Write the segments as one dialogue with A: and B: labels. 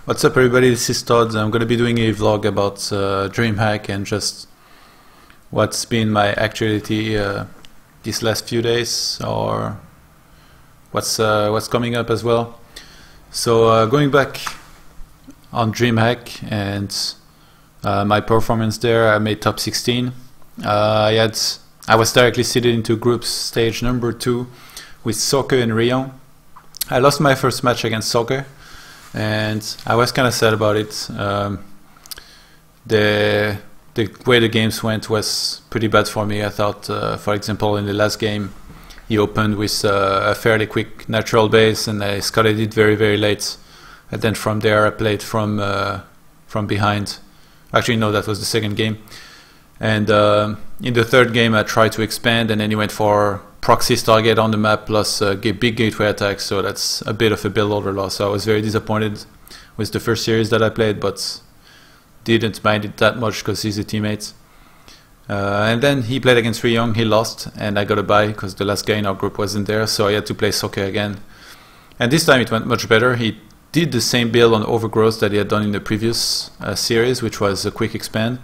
A: What's up everybody, this is Todd. I'm going to be doing a vlog about DreamHack and just what's been my actuality these last few days, or what's coming up as well. So going back on DreamHack and my performance there, I made top 16. I was directly seeded into group stage number 2 with Soccer and Rion. I lost my first match against Soccer, and I was kind of sad about it. The way the games went was pretty bad for me. I thought, for example, in the last game, he opened with a fairly quick natural base, and I scouted it very, very late. And then from there, I played from behind. Actually, no, that was the second game. And in the third game, I tried to expand, and then he went for proxy target on the map plus big gateway attack, so that's a bit of a build order loss. So I was very disappointed with the first series that I played, but didn't mind it that much because he's a teammate. And then he played against Rion, he lost, and I got a bye because the last guy in our group wasn't there, so I had to play Soccer again. And this time it went much better. He did the same build on Overgrowth that he had done in the previous series, which was a quick expand.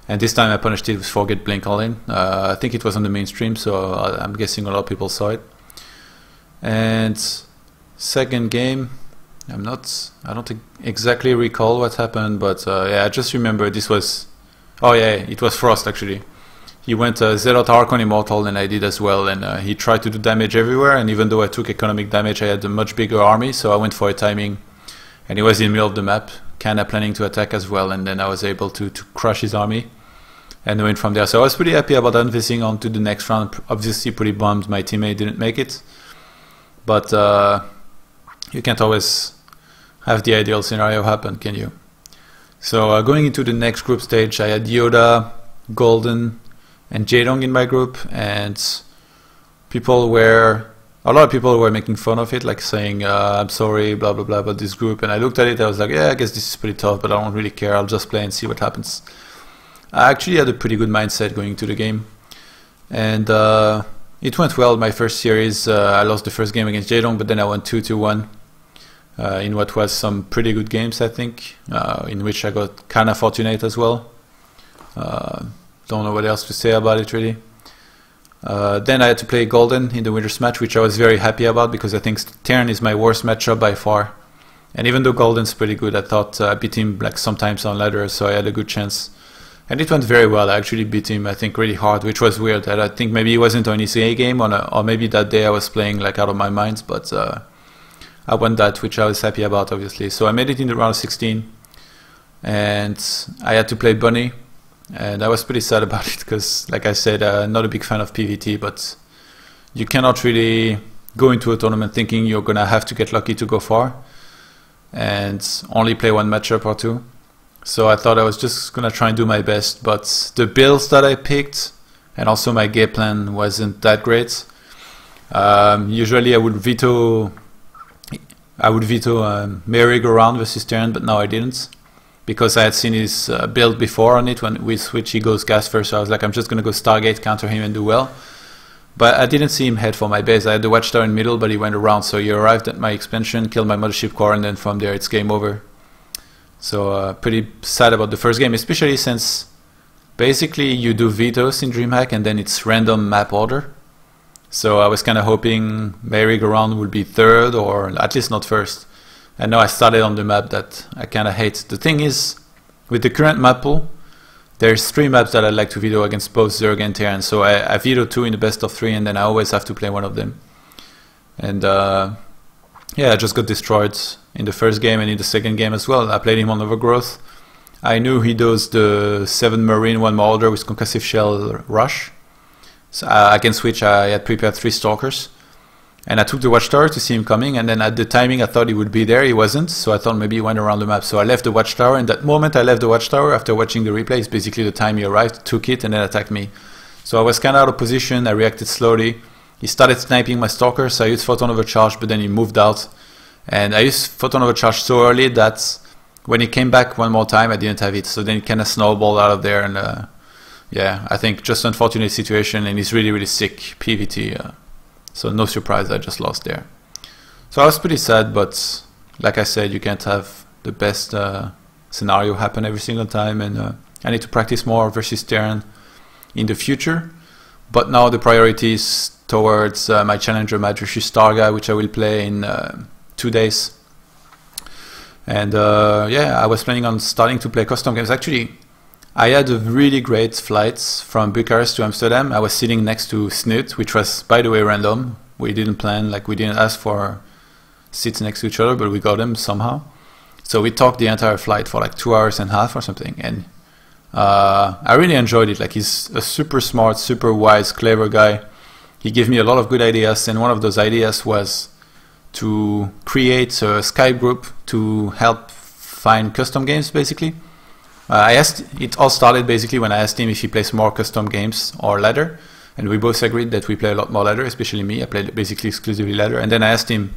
A: And this time I punished it with Forget Blink All In. I think it was on the mainstream, so I'm guessing a lot of people saw it. And second game, I don't exactly recall what happened, but yeah, I just remember this was, oh yeah, it was Frost actually. He went Zealot Archon Immortal, and I did as well, and he tried to do damage everywhere, and even though I took economic damage, I had a much bigger army, so I went for a timing, and he was in the middle of the map, kinda planning to attack as well, and then I was able to crush his army and went from there. So I was pretty happy about advancing on to the next round. Obviously pretty bummed my teammate didn't make it, but you can't always have the ideal scenario happen, can you? So going into the next group stage, I had Yoda, Golden, and Jaedong in my group, and a lot of people were making fun of it, like saying I'm sorry, blah blah blah, about this group. And I looked at it, I was like, yeah, I guess this is pretty tough, but I don't really care, I'll just play and see what happens. I actually had a pretty good mindset going into the game, and it went well. My first series, I lost the first game against Jaedong, but then I won 2-1 in what was some pretty good games, I think, in which I got kind of fortunate as well. Don't know what else to say about it really. Then I had to play Golden in the winners match, which I was very happy about because I think Terran is my worst matchup by far. And even though Golden's pretty good, I thought I beat him like sometimes on ladder, so I had a good chance. And it went very well. I actually beat him, I think, really hard, which was weird. I think maybe he wasn't on his A game, or maybe that day I was playing like out of my mind, but I won that, which I was happy about, obviously. So I made it in the round of 16, and I had to play Bunny, and I was pretty sad about it because, like I said, I'm not a big fan of PvT, but you cannot really go into a tournament thinking you're gonna have to get lucky to go far and only play one matchup or two. So I thought I was just gonna try and do my best, but the builds that I picked and also my game plan wasn't that great. Usually I would veto merry-go-round versus Terran, but now I didn't, because I had seen his build before on it with which he goes gas first. So I was like, I'm just gonna go Stargate, counter him, and do well. But I didn't see him head for my base. I had the Watchtower in middle, but he went around. So he arrived at my expansion, killed my mothership core, and then from there it's game over. So pretty sad about the first game, especially since basically you do vetoes in DreamHack and then it's random map order. So I was kind of hoping merry-go-round would be third, or at least not first. And now I started on the map that I kind of hate. The thing is, with the current map pool, there's 3 maps that I like to veto against both Zerg and Terran. So I veto 2 in the best of 3, and then I always have to play one of them. And yeah, I just got destroyed in the first game and in the second game as well. I played him on Overgrowth. I knew he does the 7 Marine, 1 Marauder with Concussive Shell Rush, so, against which I had prepared 3 Stalkers. And I took the Watchtower to see him coming, and then at the timing I thought he would be there, he wasn't, so I thought maybe he went around the map. So I left the Watchtower, and that moment I left the Watchtower after watching the replay is basically the time he arrived, took it, and then attacked me. So I was kind of out of position, I reacted slowly. He started sniping my Stalker, so I used Photon Overcharge, but then he moved out. And I used Photon Overcharge so early that when he came back one more time, I didn't have it. So then it kind of snowballed out of there, and yeah, I think just unfortunate situation, and he's really, really sick PvT. So no surprise, I just lost there. So I was pretty sad, but like I said, you can't have the best scenario happen every single time, and I need to practice more versus Terran in the future. But now the priority is towards my Challenger match versus TargA, which I will play in 2 days. And yeah, I was planning on starting to play custom games. Actually, I had a really great flight from Bucharest to Amsterdam. I was sitting next to Snoot, which was, by the way, random. We didn't plan, like we didn't ask for seats next to each other, but we got them somehow. So we talked the entire flight for like 2.5 hours or something, and I really enjoyed it. Like, he's a super smart, super wise, clever guy. He gave me a lot of good ideas, and one of those ideas was to create a Skype group to help find custom games, basically. It all started basically when I asked him if he plays more custom games or ladder, and we both agreed that we play a lot more ladder, especially me. I played basically exclusively ladder, and then I asked him,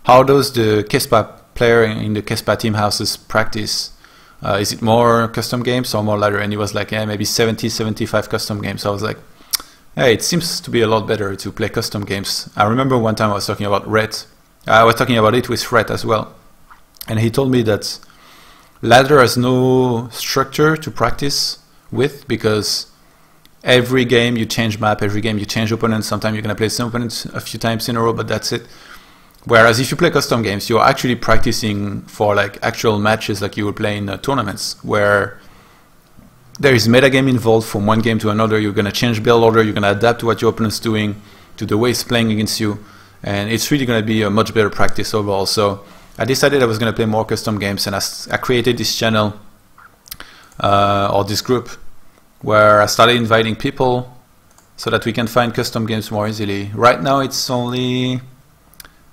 A: how does the Kespa player in the Kespa team houses practice? Is it more custom games or more ladder? And he was like, yeah, maybe 70-75 custom games. So I was like, hey, it seems to be a lot better to play custom games. I remember one time I was talking about Rhett. I was talking about it with Rhett as well, and he told me that ladder has no structure to practice with, because every game you change map, every game you change opponents. Sometimes you're going to play some opponents a few times in a row, but that's it. Whereas if you play custom games, you're actually practicing for like actual matches like you would play in tournaments, where there is metagame involved from one game to another. You're going to change build order, you're going to adapt to what your opponent's doing, to the way he's playing against you, and it's really going to be a much better practice overall. So I decided I was going to play more custom games, and I created this channel or this group where I started inviting people so that we can find custom games more easily. Right now it's only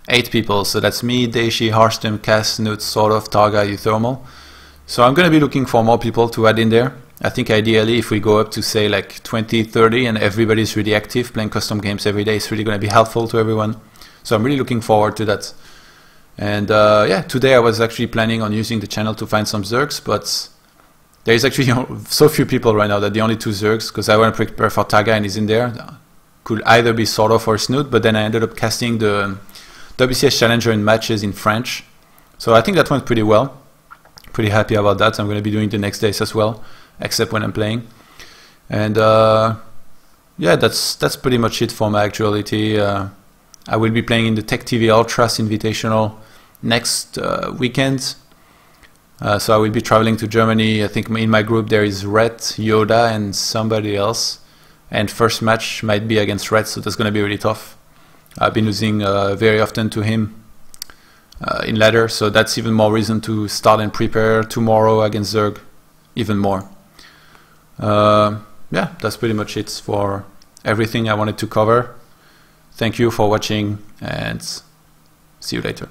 A: 8 people, so that's me, Daishi, Harstem, Cass, Nut, sort of, TargA, Euthermal. So I'm going to be looking for more people to add in there. I think ideally if we go up to say like 20, 30 and everybody's really active playing custom games every day, it's really going to be helpful to everyone. So I'm really looking forward to that. And yeah, today I was actually planning on using the channel to find some Zergs, but there is actually so few people right now that the only 2 Zergs, because I want to prepare for TargA and he's in there, could either be sort of or Snoot, but then I ended up casting the WCS Challenger in matches in French. So I think that went pretty well. Pretty happy about that. I'm going to be doing the next days as well, except when I'm playing. And yeah, that's pretty much it for my actuality. I will be playing in the Tech TV Ultras Invitational next weekend. So I will be traveling to Germany. I think in my group there is Rhett, Yoda, and somebody else. And first match might be against Rhett, so that's going to be really tough. I've been losing very often to him in ladder, so that's even more reason to start and prepare tomorrow against Zerg even more. Yeah, that's pretty much it for everything I wanted to cover. Thank you for watching, and see you later.